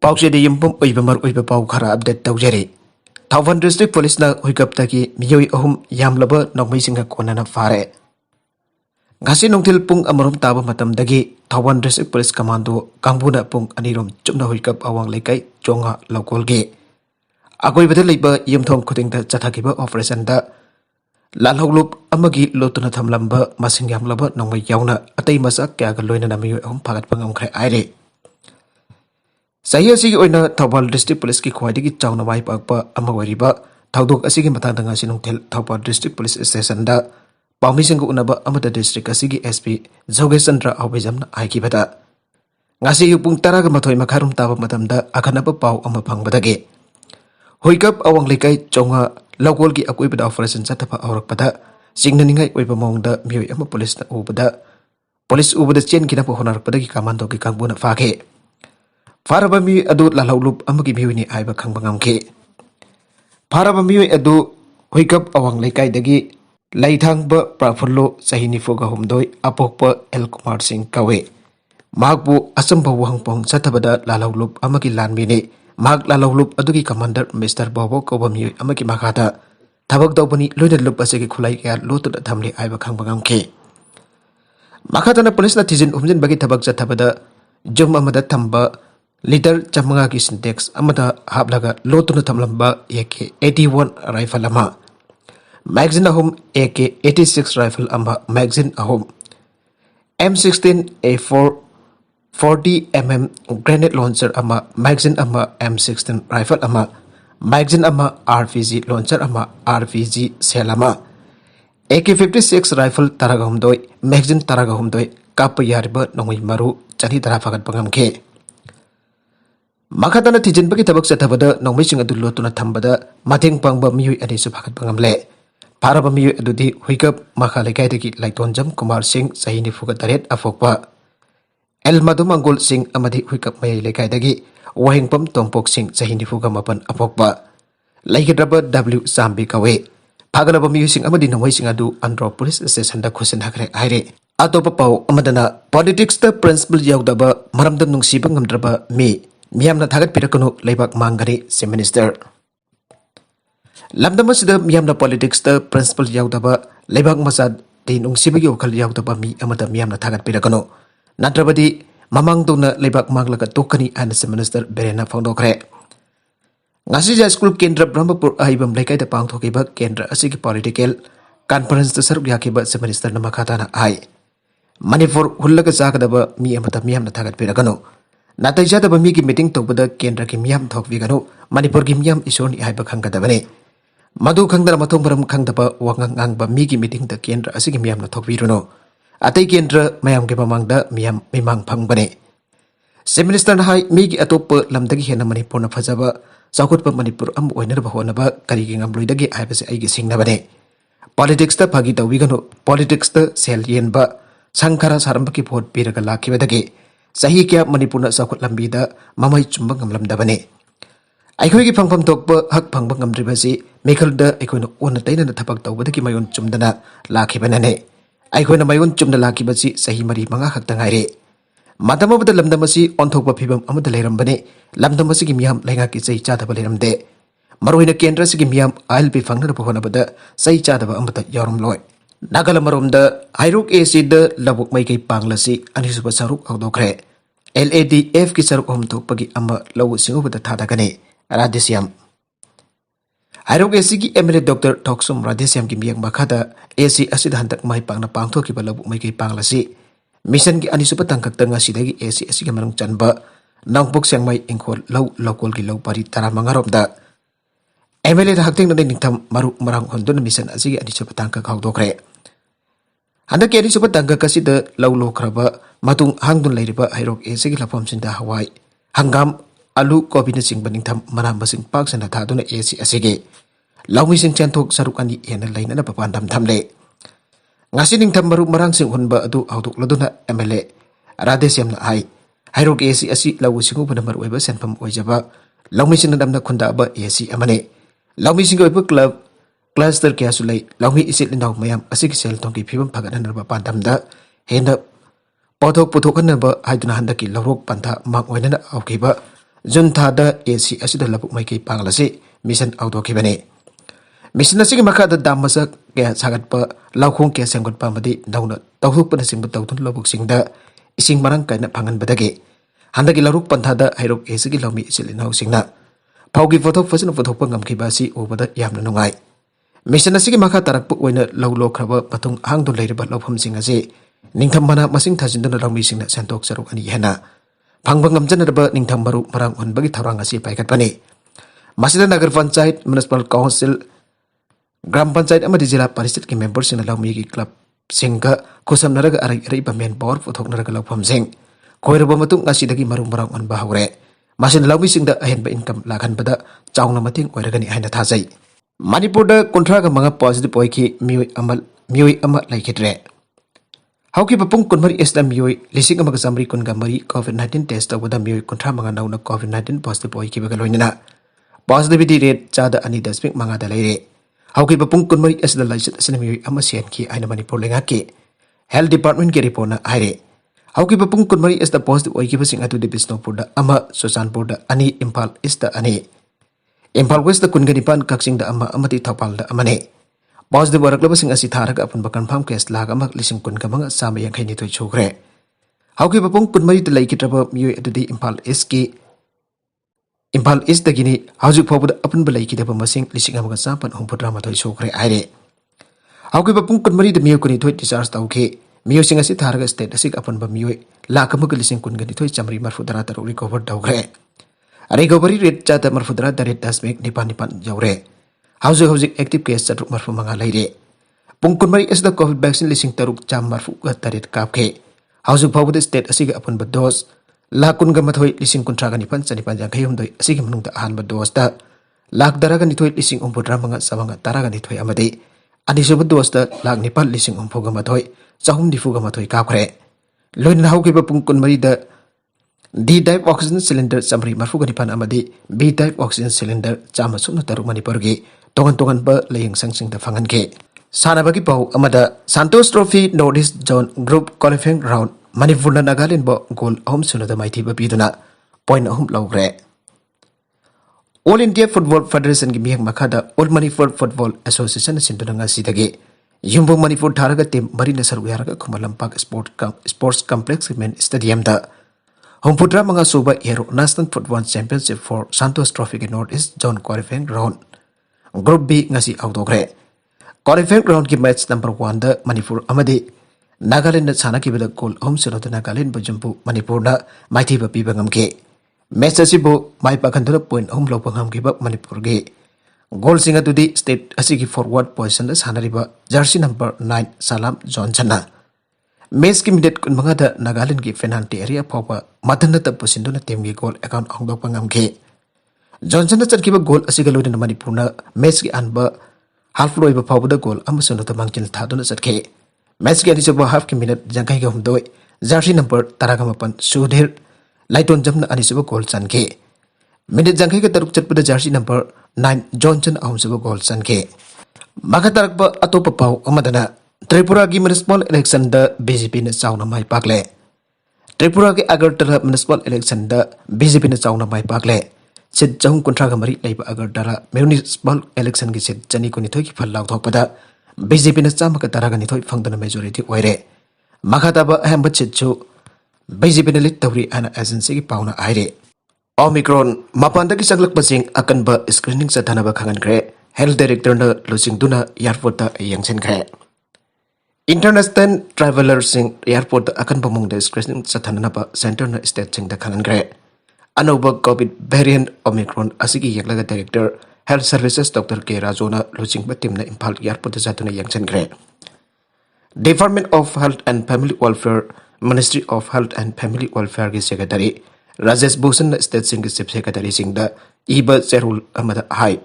पाउसेदी यम्पम ओइबमर ओइब पाउ खरा update तौजरी थाउवन district police ना हुइकपतकी मियोई अहुम यामलब नौमैसिंग कोनना फारे ngasi nungtil pung amarum taba matamdagi थाउवन डिस्ट्रिक्ट पुलिस कमांडो कांगबुना पुंग अनिरोम चुपना हुइकप awang लेkai चोंगा लौकोलगे अगोइबदा लेबा यमथोम खुदिंगदा चथाकिबा ऑपरेशन दा लालहौलुप अमगी लोतुना थमलंबा मसिंग यामलब नौमै यावना अतै मसा क्यागा लोइना मियोई अहुम फागतपा ngamkhrai aire सही असिगी ओइना थौबाल डिस्ट्रिक्ट पुलिस की ख्वाइदगी चाउना वाइ पाकपा अमा ओइरिबा थौदोक असिगी मतांदा ngasi nungthil Thoubal district police station दा पाउमिसिंग उनबा अमदा डिस्ट्रिक्ट असिगी एसपी जोगेश चंद्र आउबेजमना आइकिबदा ngasi युपुंग तरागा मथोइ मखारुम ताबा मतमदा अखनबा पाउ अमा फंगबदगे होइकप अवंग लेkai चोंगा लौकोलगी अकोइबदा ऑपरेशन चथपा औरकपदा सिंगननिंगाइ ओइबा मोंगदा मियोइ अमा पुलिस ना उबदा पुलिस उबदा चेन किना होनारपदगी कमांडो की कांगबुना फागे फारबा मी अदु लालौलुप अमगी मियोइनि आइबा खंबा ngamke फारबा मियोइ अदु होइकप अवंग लेकाइदगी लाइथांगबा प्राफुल्लो सही निफुगा हुमदोइ अपोकपा एल कुमार सिंह कवे मागबु असंभा वहंगपोंग चथबदा लालौलुप अमगी लानमिने माग लालौलुप अदुगी कमांडर मिस्टर बोबो कोबा मियोइ अमगी मखादा थबक दौबनी लोइना लुप असेगी खुलाई क्या लोतुदा थमले आइबा खंबा ngamke मखादना पुलिस ना थिजिन हुमजिन बगी थबक चथबदा जुम अमदा थंबा लीटर चमंगा की सिंटेक्स अमदा हाबलगा लोतुना थमलंबा एके 81 राइफल अमा मैगजीन अहुम एके 86 राइफल अमा मैगजीन अहुम M16 A4 40 mm grenade launcher अमा मैगजीन अमा M16 राइफल अमा मैगजीन अमा RPG लॉन्चर अमा RPG सेल अमा एके 56 राइफल तरगहुमदोय मैगजीन तरगहुमदोय काप यारबा नोंगै मरु चनी तरा फगत पंगमके मखादना थिजिनबगी थबक चथबदा नौमैसिंग अदु लोतुना थंबदा मथेंग पांगबा मियोइ अनिसु फागत पंगमले फारबा मियोइ अदुदि हुइकप मखा लेकाइदगी लाइतोंजम कुमार सिंह सही निफुगा तरेट अफोकपा एल मधुमंगोल सिंह अमदि हुइकप मयै लेकाइदगी वहिंगपम तोंपोक सिंह सही निफुगा मपन अफोकपा लाइगद्रबा W साम्बी कवे फागलबा मियोइसिंग अमदि नौमैसिंग अदु अंड्रो पुलिस स्टेशन दा खुसिन हखरे आइरे अतोपा पाउ अमदना पॉलिटिक्स दा प्रिंसिपल याउदबा मरमदा नुंसीबा ngamdraba मी मियामना थागत पिरकनु लेबाक मांगरे से मिनिस्टर लमदमसिदा मियामना पॉलिटिक्स दा प्रिंसिपल याउदबा लेबाक मसा दि नुंसीबगी वखल याउदबा मी अमदा मियामना थागत पिरकनु नत्रबदी ममांग दोना लेबाक मांगलगा तोकनी आन से मिनिस्टर बेरेना फोंदोखरे ngasi ja स्कूल केंद्र ब्रह्मपुर आइबम लेकाइदा पांगथोकिबा केंद्र असिगी पॉलिटिकल कॉन्फ्रेंस दा सरक याकिबा से मिनिस्टर न मखाताना आइ मणिपुर हुल्लगा जागदबा मी अमदा मियामना थागत पिरकनु नातै जादबा मीगी मीटिंग तौबदा केंद्र की मियाम थोकविगनु मणिपुर की मियाम ईश्वरनी आइबा खंगदबने मधु खंगदना मथों बरम खंगदबा वांगंग आंगबा मीगी मीटिंग द केंद्र असिगी मियामना थोकविरुनो अतै केंद्र मयाम के ममांगदा मियाम मिमांग फंगबने से मिनिस्टर हाई मीगी अतोप लमदगी हेना मणिपुर न फजबा चौखुटपा मणिपुर अम ओइनरबा होनबा करिगी ngamloidagi आइबसे आइगी सिंगनबने पॉलिटिक्स द फागी तौविगनु पॉलिटिक्स द सेल येनबा संखरा सारंबकी भोट पिरगा लाखिबदगी सही क्या मणिपुर चौखट लंबी ममई चुम्ब ngamlamdabane अखोई की फंगफम तोप हक फंग ngamdribasi मेखलद अखोइना ओन तैना थबक तौबदगी मयोन चुमदना लाखिबनने अखोइना मयोन चुमना लाखिबसी सही मरी मंगा खक्ता ngaire मदमबद लमदमसी ओंथोकबा फिबम अमद लेरंबने लमदमसी की मियाम लेंगा की सही चादब लेरंदे मरोइना केंद्र से की मियाम आईएलपी फंगनर होनबद सही चादब अमद यारुम लोय नागल मरोमदा हाइरुक एसिड लबुक मैकै पांगलसी अनिसुब सरुक औदोखरे LADF की सरुक हम थोकपगी अम्ब लवु सिंगुबद थादगने राधेश्याम हाइरुक एसी की MLA डॉक्टर थोकसुम राधेश्याम की मियक मखादा एसी असिद हंतक माइ पांगना पांगथोकिबा लबुक मैकै पांगलसी मिशन की अनिसुब तंगकक्तंग असिदगी एसी असिगे मरंग चनबा नंगबुक सेंगमाइ इंखोल लौ लोकल की लौ पारी तरा मंगारोबदा MLA हक्तिंग नदे निथम मरु मरंग होंदुन मिशन असिगे अनिसुब तंगकक हौदोखरे हंदक केरी सुबह तंगक असिद लौ लोखरबा मतुंग हांगदुन लेरिबा हाइरोक एसिगी लफमसिंदा हवाई हंगाम आलू कोबिन सिंग निंगथम मना मसिंग पाक सना थादुना एसी असिगे लौमिसिंग चंथोक सरुक अनि हेना लैनना पपांदम थमले ngasi निंगथम मरु मरांग सिंग हुनबा अदु आउदुक लदुना MLA राधेश्यामना हाई हाइरोक एसी असि लौ सिंगु बनमर ओइबा सेनफम ओइजबा लौमिसिंग नदमना खुंदाबा एसी अमने लौमिसिंग ओइबा क्लब क्लस्टर क्या सुलै लौमी इसिल इनाउ मयाम असिगी सेल तोंगी फिबम फगननरबा पांदमदा हेना पौथोक पुथोकनबा हाइदुना हंदकी लौरोक पंथा मांग ओइनना औखिबा Jun thada AC asida labuk mai ki pangalasi mission auto kibane. Mission asigi makada damasa kaya sagat pa laukhong kaya senggot pa madi dauna tauhuk pa nasing batawtun labuk singda ising marang kaya na pangan badagi. Handagi laruk panthada hairok AC ki laumi isilinaw singna. Paugi fotok fasin fotok pa ngamkiba si ubada yamna nungay. Mission asigi maka tarakpuk wayna laulo kraba patung hangdun lairiba laupam singasi. Ningtham mana masing thajindana laumi singna sentok saruk ani hena. Pangbang ngamjanaraba ningtham baru marang bagi tharang asi paikat pani. Masida Nagar Panchayat Municipal Council Gram Panchayat amadi Jila Parisit ki members sing laumi ki club singka kusam naraga arai ba men power fotok naraga laupam sing. Koiraba matung ngasidagi marung marang bahawre. Masin laumi singda ahen ba income lagan bada chaungna mating oiragani haina thajai. Manipur da kontra ga mga positive oiki mioi ama laikidre. Hauki papung kunmari esda mioi lising ama samri kun gamari COVID-19 test awada mioi kontra mga nauna COVID-19 positive oiki bagaloinina. Positivity rate chada ani dasmik mga dalaire. Hauki papung kunmari esda laisit asina mioi ama sian ki aina Manipur lengaki. Health Department ki report na aire. Hauki papung kunmari esda positive oiki basing atu de Bisnopur da ama Susanpur da ani Impal esta ani. Impal West da kungganipan kaksing da ama amati Thapal da amane. Positive warak sing asi tharaga apun bakan pham case lag amak lising kun kamanga sama yang khaini toi chokre. Hauki papung kunmari da laikitraba mioi adudi Impal East ki Impal East da gini haujuk phobu apun balai ki da masing lising amaga sapan hongpudra ma toi chokre aire. Hauki papung kunmari da mioi kuni toi discharge tauke mioi sing asi tharaga state asik apun ba mioi lakamaga lising kun gani toi chamri marfudara taru recover daugre. Recovery rate chata marfudara daret dasmek nipan jaure. Hauzik active case chatruk marfu manga laire. Pungkun mari esda COVID vaccine lising taruk cham marfu ga taret kapke. Hauzik phawud state asiga apun ba dose lakun ga mathoi lising kuntra ga nipan chanipan jang khayum doi asiga manung da ahan ba dose da lak dara ga nithoi lising umpudra manga samanga tara ga nithoi amade anisu ba dose da lak nipan lising umpu ga mathoi chahum difu ga mathoi kapkre. Loin hauke ba pungkun mari da D-type oxygen cylinder samri marfu ga nipan amade B-type oxygen cylinder chama sumna taruk Manipur gi tongan ba laying sangsing da fangan ke. Sana bagi pau amada Santos Trophy Northeast Zone Group Qualifying Round Manipur na Nagaland ba goal ahum suna da maiti ba biduna point ahum lawgre. All India Football Federation gi mihak makada All Manipur Football Association sinduna nga sidagi Yumbung Manipur tharaga team marina saru yaraga Kumalampak Sports Complex men stadium da Homputra mga suba hero National Football Championship for Santos Trophy ki Northeast Zone Qualifying Round Group B ngasi outogre. Qualifying round ki match number 1 da Manipur amadi Nagaland na sana ki bida goal home sino da Nagaland ba jumpu Manipur na maiti ba piba ngamke. Match asibo mai pakandura point home lo pangam ki ba Manipur ge. Goal singa to di state asigi forward position da sana riba jersey number 9 Salam Johnson na. Match ki minute kun mga da Nagaland ki penalty area phopa matanda ta pusindo na team ki goal account ang do pangamke. Johnson na charkiba goal asigalo na Manipur na match ki anba half loiba pawda goal amasun na mangchil thado na charke. Match ki anisaba half ki minute jangkai ga humdoi jersey number taragamapan Sudhir Laiton jamna anisaba goal chanke. Minute jangkai ka taruk chatpada jersey number 9 Johnson ahumsaba goal chanke. Maka tarakba atopa paw amadana Tripura ki municipal election da BJP na chauna mai pakle. Tripura ki Agartala municipal election da BJP na chauna mai pakle. Sit jahung kontra ga mari leiba Agartala municipal election ki sit jani ko nithoi ki phallau thokpada BJP na chama ka taraga nithoi phangdana majority oire. Makata ba aham bachit chu BJP na lit tawri ana agency ki pauna aire. Omicron mapanda ki saglak basing akan ba screening sa thana ba khangan kre health director na losing duna airport ta yangsen kre. International traveler sing airport akan pamung da screening sa thana ba center na state sing da khangan kre. Anoba COVID variant Omicron asigi yaklaga director Health Services Dr. K. Rajona losing ba team na Impal airport sa tuna yangsen kre. Department of Health and Family Welfare Ministry of Health and Family Welfare ki secretary Rajesh Bhushan na state sing chief secretary sing da iba serul amada hai.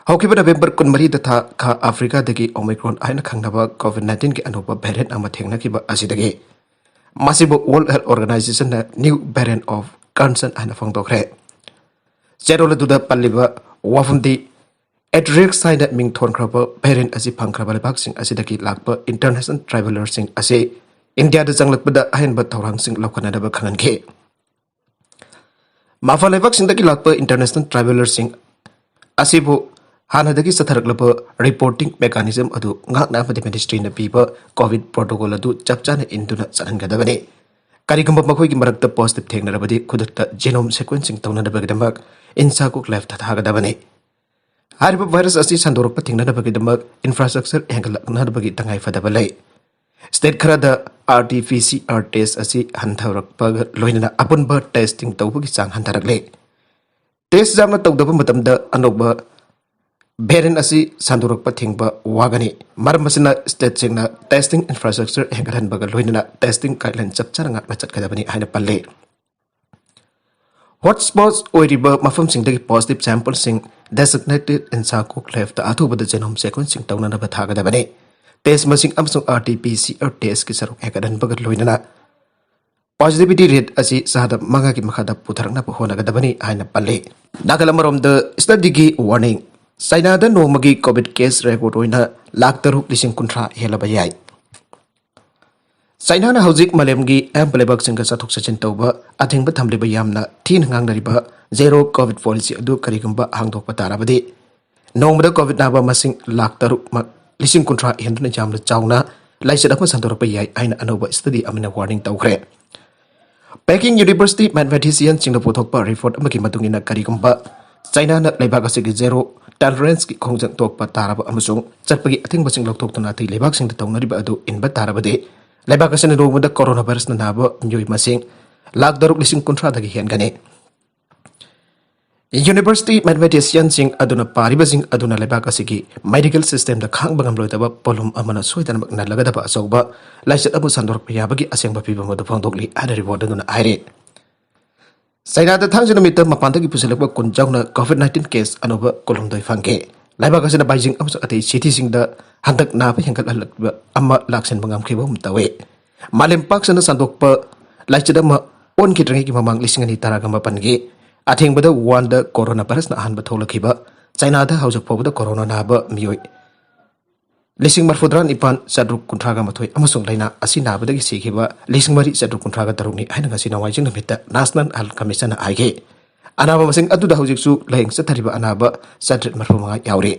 Haukiba November kun mari da tha kha Africa dagi Omicron aina khangnaba COVID-19 ki anuba variant ama thengna ki ba asidagi masibo World Health Organization na new variant of concern aina phangdokre. Serul duda palliba wafundi at risk sign that ming thon kraba variant asi phangkraba lebak sing asidagi lakpa international traveler sing ase India da janglak bada ain ba thorang sing lokana da ba khangan ke. ꯃꯐꯝ ꯂꯩꯕꯥꯛꯁꯤꯡꯗꯒꯤ ꯂꯥꯛꯄ international ꯇ꯭ꯔꯥꯚꯦꯂꯔꯁꯤꯡ ꯑꯁꯤꯕꯨ ꯍꯥꯟꯅꯗꯒꯤ ꯆꯠꯊꯔꯛꯂꯕ reporting mechanism ꯑꯗꯨ ꯉꯥꯛꯅ ꯑꯃꯗꯤ ꯃꯤꯅꯤꯁꯇ꯭ꯔꯤꯅ ꯄꯤꯕ COVID protocol ꯑꯗꯨ ꯆꯞ ꯆꯥꯅ ꯏꯟꯗꯨꯅ ꯆꯠꯍꯟꯒꯗꯕꯅꯤ꯫ ꯀꯔꯤꯒꯨꯝꯕ ꯃꯈꯣꯏꯒꯤ ꯃꯔꯛꯇ ꯄꯣꯖꯤꯇꯤꯚ ꯊꯦꯡꯅꯔꯕꯗꯤ ꯈꯨꯗꯛꯇ ꯖꯦꯅꯣꯝ ꯁꯦꯀ꯭ꯋꯦꯟꯁꯤꯡ ꯇꯧꯅꯅꯕꯒꯤꯗꯃꯛ ꯏꯟꯁꯥꯀꯣꯛ ꯂꯦꯕꯇ ꯊꯥꯒꯗꯕꯅꯤ꯫ ꯍꯥꯏꯔꯤꯕ ꯚꯥꯏꯔꯁ ꯑꯁꯤ ꯁꯟꯗꯣꯔꯛꯄ ꯊꯤꯡꯅꯅꯕꯒꯤꯗꯃꯛ ꯏꯟꯐ꯭ꯔꯥꯁ꯭ꯇꯔꯛꯆꯔ ꯍꯦꯟꯒꯠꯂꯛꯅꯕꯒꯤ ꯇꯉꯥꯏꯐꯗꯕ ꯂꯩ꯫ ꯁ꯭ꯇꯦꯠ ꯈꯔꯗ RT-PCR ꯇꯦꯁ ꯑꯁꯤ ꯍꯟꯊꯔꯛꯄꯒ ꯂꯣꯏꯅꯅ ꯑꯄꯨꯟꯕ ꯇꯦꯁꯇꯤꯡ ꯇꯧꯕꯒꯤ ꯆꯥꯡ ꯍꯟꯊꯔꯛꯂꯦ꯫ ꯇꯦꯁ ꯌꯥꯝꯅ ꯇꯧꯗꯕ ꯃꯇꯝꯗ ꯑꯅꯧꯕ ꯚꯦꯔꯤꯌꯟꯠ ꯑꯁꯤ ꯁꯟꯗꯣꯔꯛꯄ ꯊꯤꯡꯕ ꯋꯥꯒꯅꯤ꯫ ꯃꯔꯝ ꯑꯁꯤꯅ ꯁ꯭ꯇꯦꯠꯁꯤꯡꯅ ꯇꯦꯁꯇꯤꯡ ꯏꯟꯐ꯭ꯔꯥꯁ꯭ꯇꯔꯛꯆꯔ ꯍꯦꯟꯒꯠꯍꯟꯕꯒ ꯂꯣꯏꯅꯅ ꯇꯦꯁꯇꯤꯡ ꯒꯥꯏꯗꯂꯥꯏꯟ ꯆꯞ ꯆꯥꯅ ꯉꯥꯛꯅ ꯆꯠꯀꯗꯕꯅꯤ ꯍꯥꯏꯅ ꯄꯜꯂꯤ꯫ ꯍꯣꯠꯁ꯭ꯄꯣꯠ ꯑꯣꯏꯔꯤꯕ ꯃꯐꯝꯁꯤꯡꯗꯒꯤ ꯄꯣꯖꯤꯇꯤꯚ ꯁꯦꯝꯄꯜꯁꯤꯡ ꯗꯦꯁꯤꯒꯅꯦꯇꯦꯗ ꯏꯟꯁꯥꯀꯣꯛ ꯂꯦꯕꯇ ꯑꯊꯨꯕꯗ ꯖꯦꯅꯣꯝ ꯁꯦꯀ꯭ꯋꯦꯟꯁꯤꯡ ꯇꯧꯅꯅꯕ ꯊꯥꯒꯗꯕꯅꯤ꯫ ꯇꯦꯁ ꯃꯁꯤꯡ ꯑꯃꯁꯨꯡ RT-PCR ꯇꯦꯁꯀꯤ ꯁꯔꯨꯛ ꯍꯦꯟꯒꯠꯍꯟꯕꯒ ꯂꯣꯏꯅꯅ ꯄꯣꯖꯤꯇꯤꯚꯤꯇꯤ ꯔꯦꯠ ꯑꯁꯤ 5% ꯃꯈꯥꯗ ꯄꯨꯊꯔꯛꯅꯕ ꯍꯣꯠꯅꯒꯗꯕꯅꯤ ꯍꯥꯏꯅ ꯄꯜꯂꯤ꯫ ꯅꯥꯀꯜ ꯑꯃꯔꯣꯝꯗ ꯁ꯭ꯇꯗꯤꯒꯤ ꯋꯥꯔꯅꯤꯡ ꯆꯥꯏꯅꯥꯗ ꯅꯣꯡꯃꯒꯤ ꯀꯣꯚꯤꯗ ꯀꯦꯁ ꯔꯦꯀꯣꯔꯗ ꯑꯣꯏꯅ 6,60,000 ꯍꯦꯜꯂꯕ ꯌꯥꯏ꯫ ꯆꯥꯏꯅꯥꯅ ꯍꯧꯖꯤꯛ ꯃꯥꯂꯦꯝꯒꯤ ꯑꯌꯥꯝꯕ ꯂꯩꯕꯥꯛꯁꯤꯡꯒ ꯆꯠꯊꯣꯛ ꯆꯠꯁꯤꯟ ꯇꯧꯕ ꯑꯊꯤꯡꯕ ꯊꯝꯂꯤꯕ ꯌꯥꯝꯅ ꯊꯤꯅ ꯉꯥꯡꯅꯔꯤꯕ ꯖꯦꯔꯣ ꯀꯣꯚꯤꯗ ꯄꯣꯂꯤꯁꯤ ꯑꯗꯨ ꯀꯔꯤꯒꯨꯝꯕ ꯍꯥꯡꯗꯣꯛꯄ ꯇꯥꯔꯕꯗꯤ ꯅꯣꯡꯃꯗ ꯀꯣꯚꯤꯗ ꯅꯥꯕ ꯃꯁꯤꯡ 6,60,000 ꯍꯦꯟꯗꯨꯅ ꯌꯥꯝꯅ ꯆꯥꯎꯅ ꯂꯥꯏꯆꯠ ꯑꯃ ꯁꯟꯗꯣꯔꯛꯄ ꯌꯥꯏ ꯍꯥꯏꯅ ꯑꯅꯧꯕ ꯁ꯭ꯇꯗꯤ ꯑꯃꯅ ꯋꯥꯔꯅꯤꯡ ꯇꯧꯈ꯭ꯔꯦ꯫ ꯄꯦꯀꯤꯡ ꯌꯨꯅꯤꯚꯔꯁꯤꯇꯤ ꯃꯦꯊꯃꯦꯊꯤꯁꯤꯌꯟꯁꯤꯡꯅ ꯄꯨꯊꯣꯛꯄ ꯔꯤꯄꯣꯔꯠ ꯑꯃꯒꯤ ꯃꯇꯨꯡ ꯏꯟꯅ ꯀꯔꯤꯒꯨꯝꯕ ꯆꯥꯏꯅꯥꯅ ꯂꯩꯕꯥꯛ ꯑꯁꯤꯒꯤ ꯖꯦꯔꯣ ꯇꯣꯂꯔꯦꯟꯁꯀꯤ ꯈꯣꯡꯖꯪ ꯊꯣꯛꯄ ꯇꯥꯔꯕ ꯑꯃꯁꯨꯡ ꯆꯠꯄꯒꯤ ꯑꯊꯤꯡꯕꯁꯤꯡ ꯂꯧꯊꯣꯛꯇꯨꯅ ꯑꯇꯩ ꯂꯩꯕꯥꯛꯁꯤꯡꯗ ꯇꯧꯅꯔꯤꯕ ꯑꯗꯨ ꯏꯟꯕ ꯇꯥꯔꯕꯗꯤ ꯂꯩꯕꯥꯛ ꯑꯁꯤꯅ ꯅꯣꯡꯃꯗ ꯀꯣꯔꯣꯅꯥ ꯚꯥꯏꯔꯁꯅ ꯅꯥꯕ ꯃꯤꯑꯣꯏ ꯃꯁꯤꯡ 6,60,000 ꯍꯦꯟꯒꯅꯤ꯫ ꯌꯨꯅꯤꯚꯔꯁꯤꯇꯤ ꯃꯦꯊꯃꯦꯊꯤꯁꯤꯌꯟꯁꯤꯡ ꯑꯗꯨꯅ ꯄꯥꯔꯤꯕꯁꯤꯡ ꯑꯗꯨꯅ ꯂꯩꯕꯥꯛ ꯑꯁꯤꯒꯤ ꯃꯦꯗꯤꯀꯦꯜ ꯁꯤꯁꯇꯦꯝꯗ ꯈꯥꯡꯕ ꯉꯝꯂꯣꯏꯗꯕ ꯄꯣꯠꯂꯨꯝ ꯑꯃꯅ ꯁꯣꯏꯗꯅꯃꯛ ꯅꯜꯂꯒꯗꯕ ꯑꯆꯧꯕ ꯂꯥꯏꯆꯠ ꯑꯃ ꯁꯟꯗꯣꯔꯛꯄ ꯌꯥꯕꯒꯤ ꯑꯁꯦꯡꯕ ꯐꯤꯚꯝ ꯑꯗꯨ ꯐꯣꯡꯗꯣꯛꯂꯤ ꯍꯥꯏꯅ ꯔꯤꯄꯣꯔꯠ ꯑꯗꯨꯅ ꯍꯥꯏꯔꯤ꯫ ꯆꯥꯏꯅꯥꯗ ꯊꯥꯡꯖ ꯅꯨꯃꯤꯠꯇ ꯃꯄꯥꯟꯗꯒꯤ ꯄꯨꯁꯤꯜꯂꯛꯄ 10 ꯌꯥꯎꯅ ꯀꯣꯚꯤꯗ-19 ꯀꯦꯁ ꯑꯅꯧꯕ 12 ꯐꯪꯈꯤ꯫ ꯂꯩꯕꯥꯛ ꯑꯁꯤꯅ ꯕꯥꯏꯖꯤꯡ ꯑꯃꯁꯨꯡ ꯑꯇꯩ ꯁꯤꯇꯤꯁꯤꯡꯗ ꯍꯟꯗꯛ ꯅꯥꯕ ꯍꯦꯟꯒꯠꯍꯜꯂꯛꯄ ꯑꯃ ꯂꯥꯛꯁꯤꯟꯕ ꯉꯝꯈꯤꯕꯒꯨꯝ ꯇꯧꯏ꯫ ꯃꯥꯂꯦꯝ ꯄꯥꯛ ꯁꯟꯅ ꯁꯟꯗꯣꯛꯄ ꯂꯥꯏꯆꯠ ꯑꯃ ꯑꯣꯟꯈꯤꯗ꯭ꯔꯤꯉꯩꯒꯤ ꯃꯃꯥꯡ 2019ꯒꯤ ꯑꯊꯦꯡꯕꯗ ꯋꯨꯍꯥꯟꯗ ꯀꯣꯔꯣꯅꯥ ꯚꯥꯏꯔꯁꯅ ꯑꯍꯥꯟꯕ ꯊꯣꯛꯂꯛꯈꯤꯕ ꯆꯥꯏꯅꯥꯗ ꯍꯧꯖꯤꯛ ꯐꯥꯎꯕꯗ ꯀꯣꯔꯣꯅꯥ ꯅꯥꯕ ꯃꯤꯑꯣꯏ 39,732 ꯑꯃꯁꯨꯡ ꯂꯩꯅꯥ ꯑꯁꯤ ꯅꯥꯕꯗꯒꯤ ꯁꯤꯈꯤꯕ 4,736ꯅꯤ ꯍꯥꯏꯅ ꯉꯁꯤ ꯅꯣꯡꯃꯥꯏꯖꯤꯡ ꯅꯨꯃꯤꯠꯇ ꯅꯦꯁꯅꯦꯜ ꯍꯦꯜꯊ ꯀꯃꯤꯁꯟꯅ ꯍꯥꯏꯈꯤ꯫ ꯑꯅꯥꯕ ꯃꯁꯤꯡ ꯑꯗꯨꯗ ꯍꯧꯖꯤꯛꯁꯨ ꯂꯥꯌꯦꯡ ꯆꯠꯊꯔꯤꯕ ꯑꯅꯥꯕ 935 ꯌꯥꯎꯔꯤ꯫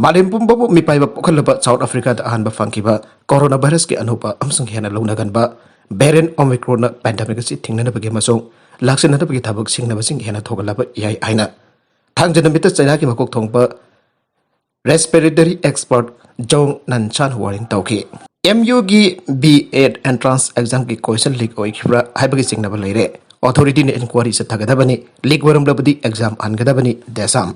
ꯃꯥꯂꯦꯝ ꯄꯨꯝꯕꯕꯨ ꯃꯤꯄꯥꯏꯕ ꯄꯣꯛꯍꯜꯂꯕ ꯁꯥꯎꯠ ꯑꯐ꯭ꯔꯤꯀꯥꯗ ꯑꯍꯥꯟꯕ ꯐꯪꯈꯤꯕ ꯀꯣꯔꯣꯅꯥ ꯚꯥꯏꯔꯁꯀꯤ ꯑꯅꯧꯕ ꯑꯃꯁꯨꯡ ꯍꯦꯟꯅ ꯂꯧꯅꯒꯟꯕ ꯚꯦꯔꯤꯌꯟꯠ ꯑꯣꯃꯤꯀ꯭ꯔꯣꯟꯅ ꯄꯦꯟꯗꯦꯃꯤꯛ ꯑꯁꯤ ꯊꯤꯡꯅꯅꯕꯒꯤ ꯑꯃꯁꯨꯡ ꯂꯥꯛꯁꯤꯟꯅꯅꯕꯒꯤ ꯊꯕꯛ ꯁꯤꯡꯅꯕꯁꯤꯡ ꯍꯦꯟꯅ ꯊꯧꯒꯠꯂꯕ ꯌꯥꯏ ꯍꯥꯏꯅ ꯊꯥꯡꯖ ꯅꯨꯃꯤꯠꯇ ꯆꯥꯏꯅꯥꯒꯤ ꯃꯀꯣꯛ ꯊꯣꯡꯕ ꯔꯦꯁꯄꯤꯔꯦꯇꯔꯤ ꯑꯦꯛꯁꯄꯔꯠ ꯖꯣꯡ ꯅꯟꯆꯥꯟ ꯋꯥꯔꯅꯤꯡ ꯇꯧꯈꯤ꯫ MUꯒꯤ B.Ed ꯑꯦꯟꯇ꯭ꯔꯥꯟꯁ ꯑꯦꯛꯖꯥꯝꯒꯤ ꯀꯣꯏꯁꯟ ꯂꯤꯛ ꯑꯣꯏꯈꯤꯕ꯭ꯔꯥ ꯍꯥꯏꯕꯒꯤ ꯆꯤꯡꯅꯕ ꯂꯩꯔꯦ꯫ ꯑꯣꯊꯣꯔꯤꯇꯤꯅ ꯏꯟꯀ꯭ꯋꯥꯔꯤ ꯆꯠꯊꯒꯗꯕꯅꯤ꯫ ꯂꯤꯛ ꯑꯣꯏꯔꯝꯂꯕꯗꯤ ꯑꯦꯛꯖꯥꯝ ꯍꯟꯒꯗꯕꯅꯤ ꯗꯦꯁꯥꯝ꯫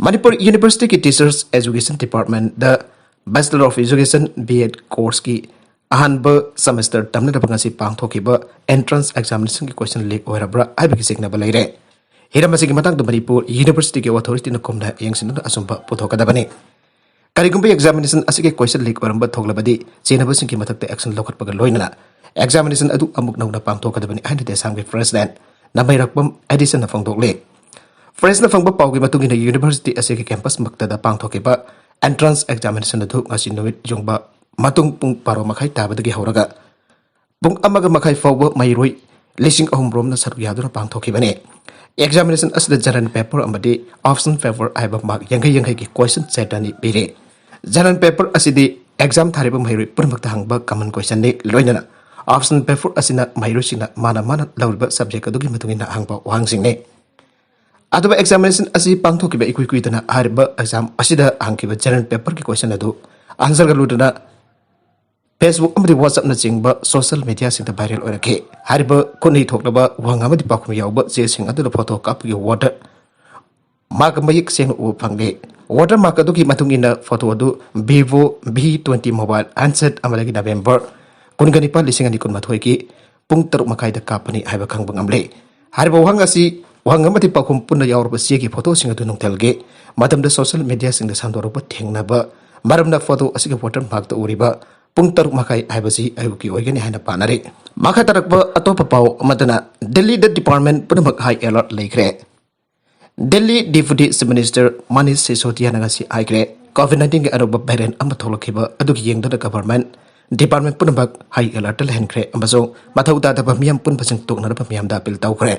ꯃꯅꯤꯄꯨꯔ ꯌꯨꯅꯤꯚꯔꯁꯤꯇꯤꯒꯤ ꯇꯤꯆꯔꯁ ꯑꯦꯖꯨꯀꯦꯁꯟ ꯗꯤꯄꯥꯔꯠꯃꯦꯟꯠꯗ ꯕꯦꯆꯂꯔ ꯑꯣꯐ ꯏꯖꯨꯀꯦꯁꯟ B.Ed ꯀꯣꯔꯁꯀꯤ ꯑꯍꯥꯟꯕ ꯁꯦꯃꯦꯁꯇꯔ ꯇꯝꯅꯅꯕ ꯉꯁꯤ ꯄꯥꯡꯊꯣꯛꯈꯤꯕ ꯑꯦꯟꯇ꯭ꯔꯥꯟꯁ ꯑꯦꯛꯖꯥꯃꯤꯅꯦꯁꯟꯒꯤ ꯀꯣꯏꯁꯟ ꯂꯤꯛ ꯑꯣꯏꯔꯕ꯭ꯔꯥ ꯍꯥꯏꯕꯒꯤ ꯆꯤꯡꯅꯕ ꯂꯩꯔꯦ꯫ ꯍꯤꯔꯝ ꯑꯁꯤꯒꯤ ꯃꯇꯥꯡꯗ ꯃꯅꯤꯄꯨꯔ ꯌꯨꯅꯤꯚꯔꯁꯤꯇꯤꯒꯤ ꯑꯣꯊꯣꯔꯤꯇꯤꯅ ꯀꯨꯞꯅ ꯌꯦꯡꯁꯤꯟꯗꯨꯅ ꯑꯆꯨꯝꯕ ꯄꯨꯊꯣꯛꯀꯗꯕꯅꯤ꯫ ꯀꯔꯤꯒꯨꯝꯕ ꯑꯦꯛꯖꯥꯃꯤꯅꯦꯁꯟ ꯑꯁꯤꯒꯤ ꯀꯣꯏꯁꯟ ꯂꯤꯛ ꯑꯣꯏꯔꯝꯕ ꯊꯣꯛꯂꯕꯗꯤ ꯆꯦꯟꯅꯕꯁꯤꯡꯒꯤ ꯃꯊꯛꯇ ꯑꯦꯛꯁꯟ ꯂꯧꯈꯠꯄꯒ ꯂꯣꯏꯅꯅ ꯑꯦꯛꯖꯥꯃꯤꯅꯦꯁꯟ ꯑꯗꯨ ꯑꯃꯨꯛ ꯅꯧꯅ ꯄꯥꯡꯊꯣꯛꯀꯗꯕꯅꯤ ꯍꯥꯏꯅ ꯗꯦꯁꯥꯝꯒꯤ ꯄ꯭ꯔꯦꯁꯤꯗꯦꯟꯠ ꯅꯃꯩꯔꯛꯄꯝ ꯑꯦꯗꯤꯁꯟꯅ ꯐꯣꯡꯗꯣꯛꯂꯤ꯫ ꯐ꯭ꯔꯦꯁꯅ ꯐꯪꯕ ꯄꯥꯎꯒꯤ ꯃꯇꯨꯡ ꯏꯟꯅ ꯌꯨꯅꯤꯚꯔꯁꯤꯇꯤ ꯑꯁꯤꯒꯤ ꯀꯦꯝꯄꯁ ꯃꯛꯇꯗ ꯄꯥꯡꯊꯣꯛꯈꯤꯕ ꯑꯦꯟꯇ꯭ꯔꯥꯟꯁ ꯑꯦꯛꯖꯥꯃꯤꯅꯦꯁꯟ ꯑꯗꯨ ꯉꯁꯤ ꯅꯨꯃꯤꯠ ꯌꯨꯡꯕ ꯃꯇꯨꯡ ꯄꯨꯡ 12:30 ꯇꯥꯕꯗꯒꯤ ꯍꯧꯔꯒ ꯄꯨꯡ 1:30 ꯐꯥꯎꯕ ꯃꯍꯩꯔꯣꯏ 3,000 ꯔꯣꯝꯅ ꯁꯔꯨꯛ ꯌꯥꯗꯨꯅ ꯄꯥꯡꯊꯣꯛꯈꯤꯕꯅꯤ꯫ ꯑꯦꯛꯖꯥꯃꯤꯅꯦꯁꯟ ꯑꯁꯤꯗ ꯖꯅꯔꯦꯜ ꯄꯦꯄꯔ ꯑꯃꯗꯤ ꯑꯣꯞꯁꯟ ꯄꯦꯄꯔ ꯍꯥꯏꯕ ꯃꯥꯔꯛ 20-20ꯒꯤ ꯀꯣꯏꯁꯟ ꯁꯦꯠ ꯑꯅꯤ ꯄꯤꯔꯤ꯫ ꯖꯅꯔꯦꯜ ꯄꯦꯄꯔ ꯑꯁꯤꯗꯤ ꯑꯦꯛꯖꯥꯝ ꯊꯥꯔꯤꯕ ꯃꯍꯩꯔꯣꯏ ꯄꯨꯝꯅꯃꯛꯇ ꯍꯪꯕ ꯀꯃꯟ ꯀꯣꯏꯁꯟꯅꯤ꯫ ꯂꯣꯏꯅꯅ ऑप्शन पेपर असिना महिरोसिना माना माना लौरिबा सब्जेक्ट अदुगी मतुंगिना हंगबा वाहंगसिंगने अदुबा एग्जामिनेशन असि पांगथोकिबा इकुइ कुइदना हारिबा एग्जाम असिदा हंगकिबा जनरल पेपर की क्वेश्चन अदु आंसर गलुदना फेसबुक अमदि व्हाट्सएप न चिंगबा सोशल मीडिया सिंग वायरल ओरखे हारिबा खुनि थोकलबा वांग अमदि पाखुम यावबा जे सिंग अदु फोटो कापगी वाटर मार्क मयिक सेंग उ फंगले वाटर मार्क अदुगी मतुंगिना फोटो अदु Vivo V20 मोबाइल हैंडसेट अमलगी नवंबर 19/2023 की पुंग 6:30 कापनी हाइबा खंगबा ngamle हारिबा वांग असि वांग अमदि पाखुम पुन्ना यावरबा सेगी फोटो सिंग अदु नुंगथलगे मतमदा सोशल मीडिया सिंग सांदोरबा थेंगनाबा मरमना फोटो असिगे वाटर मार्क द उरिबा पुंग 6:30 हाइबसि अयुकी ओइगनि हाइना पानारे माखा तरकबा अतोपा पाव अमदना दिल्ली द डिपार्टमेंट पुनमक हाई अलर्ट लेखरे Delhi deputy chief minister Manish Sisodia नगसी आइग्रे कोविड-19 के अरुब वेरिएंट अम थोलखिबा अदुगी येंगदना government Department Punabak High Alert Lehenkre, Amazon, Matauta the Pamiam Punpasing took another Pamiam da Piltaucre.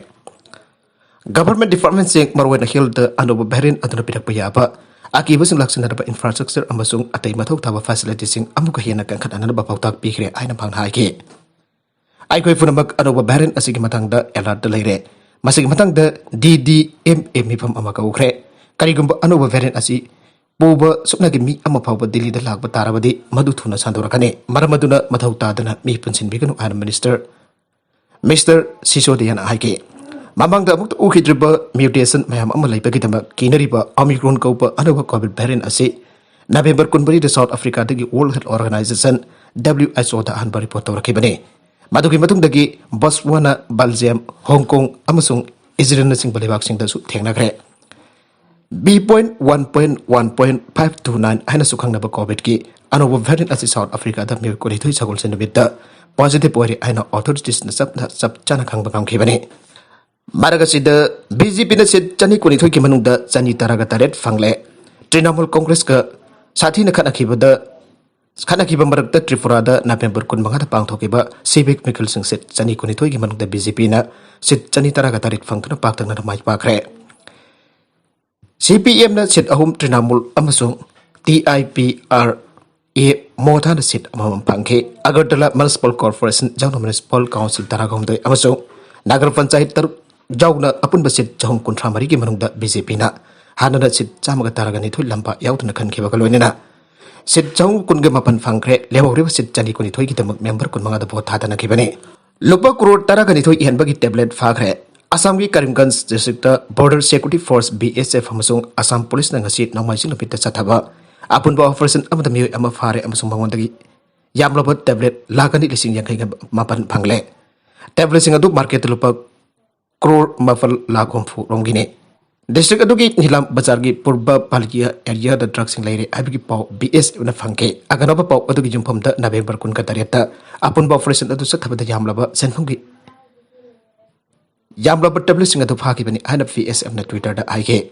Government Department saying Marwan Hill the Anoba Berin at the Pitapayapa, Aki was in Luxembourg infrastructure, Amazon at a Matauta facilities in Amukahina can cut another Bapautak Pikre, Ainapang Hike. I go for the Mak Anoba Berin as Sigimatang da Alert the Lere, Masigimatang the DDM from Amakaukre, Karigumba Anoba Berin as he. Boba Supnagi mi Amapapa Dili the Lag Batarabadi, Madutuna Sandorakane, Maramaduna Matauta, me Punsin Bigan and Minister Mr. Sisodian Ike. Mamang the Mut Ukidriba mutation, Mayam Amalai Pagitama, Kineriba, Omicron Copa, Anova Covid Berin Ase, November Kunbari, the South Africa, the World Health Organization, WHO, the Hanbari Potor Kibane, Maduki Matundagi, Botswana, Belgium, Hong Kong, Amasung, Israel Nursing Balivaxing the Tenagre. B.1.1.529 haina sukhang naba COVID ki anoba variant as South Africa da mi ko rithui sagol sen bidda positive ori haina authorities na sab chana khang bangam khibani maraga sida BJP na sit chani ko rithui ki manung da chani taraga taret fangle Trinamool Congress ka sathi na khana khibada khana khiba marak da Tripura da November kun manga da pangthokiba civic mikil sing sit chani ko rithui ki manung da BJP na sit chani taraga taret fangtuna paktang na mai pakre CPM na sit ahum Trinamool amasung TIPRA Motha na sit amam pangke Agartala Municipal Corporation Jawna Municipal Council taragom doi amasung Nagar Panchayat tar jawna apun basit jahum kuntra mari ki manung da BJP na hana na sit chamaga taragani thui lampa yautuna khan khiba kaloi na sit jahum kun ge mapan phangkre lewori sit chani kuni thoi ki tamak member kun manga da bot thada na khibani lupa crore taragani thoi ihan bagi tablet phagre Assam ki Karimganj district Border Security Force BSF amasung Assam Police na ngasi nangmaising napit sathaba apun ba operation amada mi ama fare amasung mangondagi yamlobot tablet lagani lising yang kaiga mapan phangle tablet sing adu market lupa crore mafal lakhom fu romgine district adu ki nilam bazar gi purba palkia area da drug sing laire abigi pau BSF na phangke aganoba pau adu gi jumpham da November kun ka tareta apun ba operation adu sathaba da yamlaba senphum gi Yamla tablet sing adu phaki bani ana VSF na Twitter da aige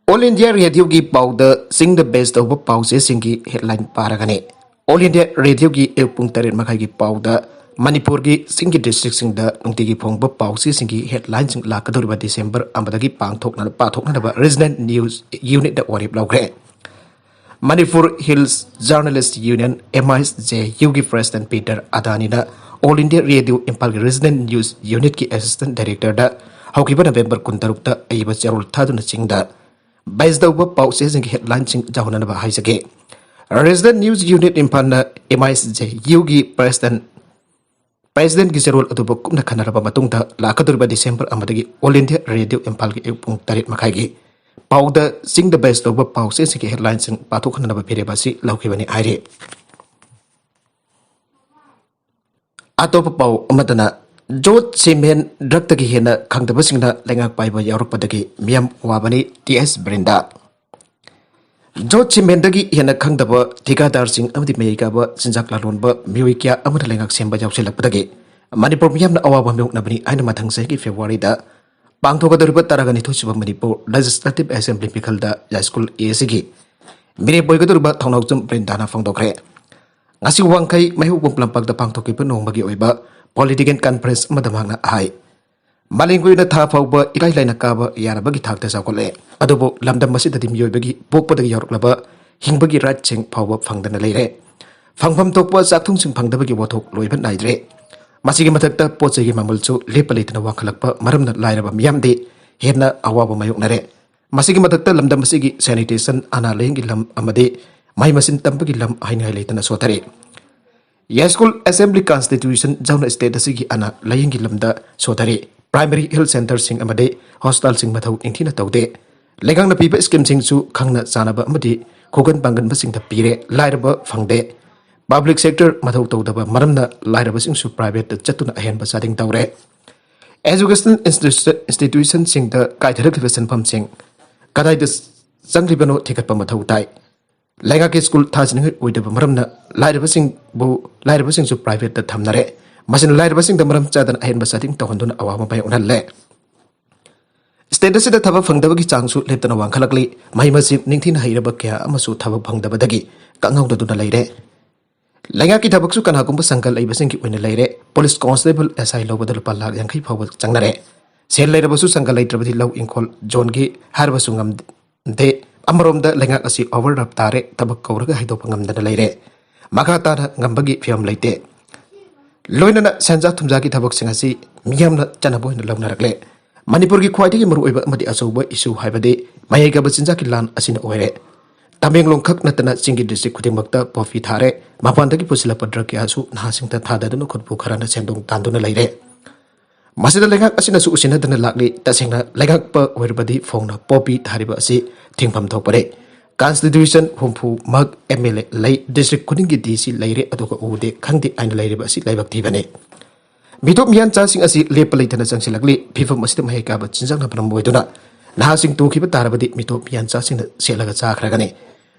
All India Radio gi pau the sing the best of pau se singi headline paragane All India Radio gi epung tarit makai gi pau da Manipur gi singi district sing da nungti gi phong ba pau se singi headline sing la kadur ba December amada gi pangthok na ba Resident News Unit da warip lawgre Manipur Hills Journalist Union MISJ Yugi President Peter Adani na All India Radio Impal Resident News Unit ki Assistant Director da Haukiba November kuntaruk da Aiba Charul Thaduna Singh da Bais da uba pau se sing headline sing jahuna na ba haisage Resident News Unit Impal na MISJ Yugi President gi Charul atuba kumna khanara ba matung da lakadur ba December amadagi All India Radio Impal ki epung tarit makai gi pau da sing the best of pau se sing headline sing pathuk khana ba phere ba si laukibani aire Atop pau amatana Jot Simen drug tagi hena khang da basing na lengak pai ba yaruk padagi miam wabani TS Brenda Jot Simen dagi hena khang da ba thikadar sing amdi meika ba sinjak lalon ba miwikya amada lengak semba jawselak padagi Manipur miam na awa miuk na bani aina mathang sai ki February da pangthoka dariba taragani thusiba Manipur Legislative Assembly pikal da high school AC gi mire boyga dariba thongnau chum Brenda na phangdokre Ngasi wangkai mahu pumplampak da pangthoki penong bagi oiba political conference madamang na hai malingui na tha phauba ilai lai na kaba yara bagi thakta sakole adobo lamdam masida dim yoi bagi pokpa da yaruk laba hingbagi right cheng phauba phangdana leire phangpham tokpa sakthung sing phangda bagi wothok loiban naidre masigi mathakta pochegi mamulchu lepalitna wakhalakpa maramna lairaba miyamde henna awaba mayuk nare masigi mathakta lamdam masigi sanitation ana lengi lam amade Mai masin tampagi lam haingai leitana sotare School Assembly Constitution Jauna State asigi ana layingi lamda sotare Primary Health Center sing amade Hospital sing mathau ingthina taude legang na pipa scheme sing su khangna sanaba amade khogan bangan basing ta pire lairaba phangde Public sector mathau tawdaba maramna lairaba sing su private chatuna ahen ba sading tawre Education institution sing the kaitharak level pam sing kadai des sangribano thikatpa mathau tai Lenga ke school thajning oidaba maramna lairabasing su private ta thamnare masin lairabasing da maram chadan ahen basading tawhanduna awama bai onalle Status da thaba phangdaba gi changsu leptana wangkhalakli mai masim ningthin hairaba kya amasu thaba phangdaba dagi kangau da duna leire Lenga ki tabak su kana kumba sangkal ay basing ki wena leire police constable SI lo badal pala yang kai phaw changnare sel leire basu sangkal leire badi law inkol John gi har basu ngam de amarom da lenga asi overlap tare tabak kawraga haido pangam da leire maka ta ngambagi fiam leite loinana sanja thumja ki tabak singa si miyam na chanabo na lawna rakle Manipur ki khwai gi maru oiba amadi asoba issue haibade mayai ga bachinja ki lan asina oire Tamenglong khak natana singi district khudimakta pofi thare mapandagi pusila padra ki asu nahasingta thadadanu khutbu kharana sendong tanduna leire masida lengak asina su usina dana lakli tasengna lengak pa oirbadi phongna popi thariba asi thingpham thokpare constitution humpu mag MLA lei district khudingi DC leire aduka ude khangdi aina leire ba asi leibak thibane Bidok mian cha sing asi lepalai thana changsilakli phifam asida mahai ka ba chinjang na pramboiduna nahasing tu khiba tarabadi mito mian cha sing selaga cha khragani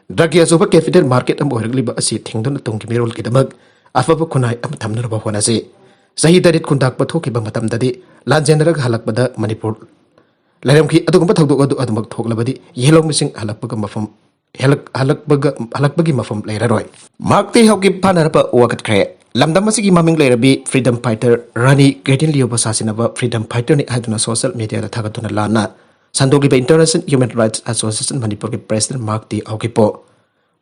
Dragya Soba Capital Market am Orgliba asi Tingdon Tongi Mirol Kidamag, Alpha Kunai am Tamner Bahuanasi. Sahi Darit Kundak Patoki Bamatam Dadi, Lanjendra Halakbada, Manipur. Laramki Adugumatu Adamak Toglabadi, Yellow Missing Halakbagama from Halakbagima from Lairoi. Mark the Hoki Panarapa Wakat Kre, Lamdamasiki Maming Lairabi, Freedom Fighter, Rani, Gretin Leo Basasinaba, Freedom Fighter ni Aduna social media Tagatuna Lana. Sandogi ba International Human Rights Association Manipur ki President Mark T. Aukipo.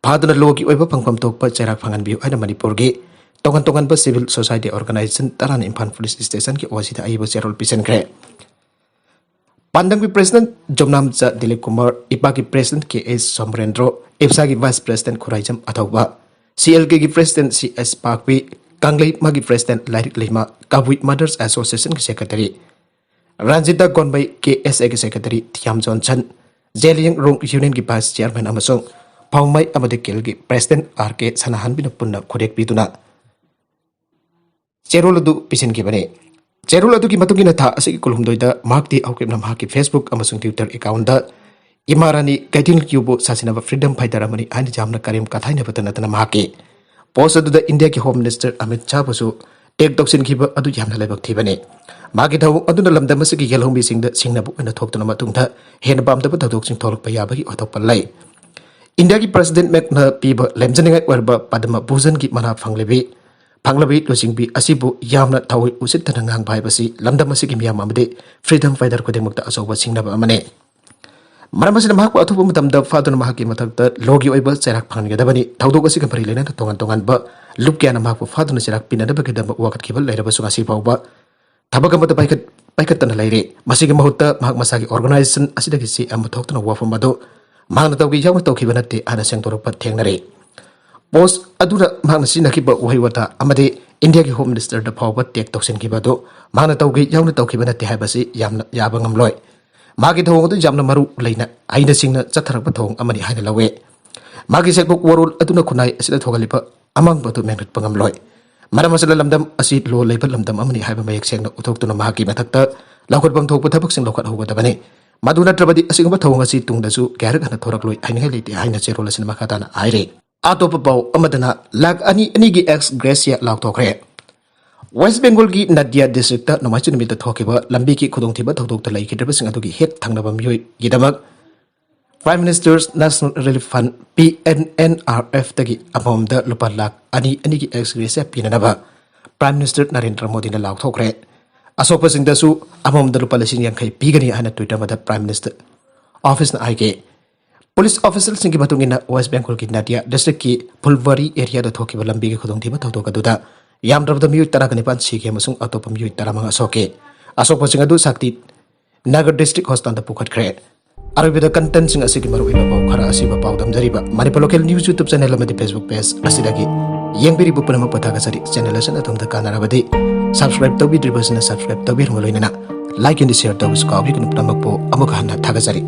Paduna logi oiba pangpam tokpa cherak phangan biu aina Manipur ki tongan ba civil society organization taran Imphal police station ki wasita aibo cherol pisen kre. Pandang ki President Jomnam Cha Dilip Kumar, Ipa ki President K.S. Somrendro, IPSA ki Vice President Khuraijam Athauba, CLK ki President C.S. Pakpi, Kanglei Magi President Lairik Lima, Kabui Mothers Association ki Secretary. Ranjita Gonbai KSA ki Secretary Thiam Johnson, Zeliang Rong Union ki Vice Chairman amasong Paumai amade kel ki President RK Sanahan binapunna khurek biduna. Cheroladu pisin ki bane. Cheroladu ki matungina tha asigi kulhumdoida Mark T. Aukip namha ki Facebook amasong Twitter account da Imarani Gaitin Cubo Sasinaba Freedom Fighter amani ani jamna karim kathaina batana tana mahaki. Post adu da India ki Home Minister Amit Shah basu tek doksin ki ba adu jamna lebak thibane. Magi thaw aduna lamdamasigi yelhombi singda singnabu ena thoktuna matungtha hen bamdaba thadok sing tholok payabagi othok palai India ki President Mekna piba lemjaningai warba padma bhujan ki mana phanglebi losingbi asibu yamna thawi usit thanangang bai basi lamdamasigi miyam amade freedom fighter kodemukta asoba singnaba amane maramasina mahak athupa matamda faduna mahaki mathakta logi oiba cherak phanggadabani thawdok asi kampari lena tongan ba lupkyana mahak faduna cherak pinadaba kedamba wakat kibal leiraba sugasi pawba Tabak amata paikat tanah laire masigi mahutta mahak masagi organization asidagi si am thoktuna wafam bado mahna tawgi yaw tawki banate ana seng torok pat thengnare post adura mahna sinaki ba wata amade India ki Home Minister da pawba tek toksen ki bado mahna tawgi yaw tawki banate haibasi yamna yabangam loi magi thong adu jamna maru leina aina singna chatharak ba thong amani haina lawe magi sekbok warul aduna khunai asida thogalipa amang batu mengat pangam loi Maramasala lamdam asi lo leibal lamdam amani haiba mayek sengna uthokuna mahaki mathakta lakhot bam thokpa thabak sing lokhat hogadabani maduna trabadi asingba thawng asi tungdasu kyarak hana thorak loi haingai leite haina cherol asina makhatana aire atop pau amadana lak ani gi ex gracia lak thokre West Bengal gi Nadia district ta nomaichu nimita thokiba lambi ki khudong thiba thodok ta lai khidraba sing adugi het thangnaba myoi gidamak Prime Minister's National Relief Fund PNNRF tagi amomda lupa lak ani ki ex gracia pinanaba Prime Minister Narendra Modi na lauk thokre asokpa singda su amomda lupa lasing yang kai pigani ana Twitter mada Prime Minister Office na aige Police official singi batungina West Bengal ki Nadia district ki Pulvari area da thokiba lambi ki khudong thiba thodok aduda yamdrabda miyu tarakanipan sike amasung atopa miyu taramanga asoke asokpa singadu sakti Nagar district hospital da pukhat kre Arabida content sing asigi maru iba pau khara asiba pau damjariba Manipur local news YouTube channel amadi Facebook page asidagi yengbiri bupana mapathaga sari channel asan atumda kanarabadi subscribe tobi dribasna subscribe tobi ngoloinana like and share tobi skawi kun pramakpo amukhanna thagajari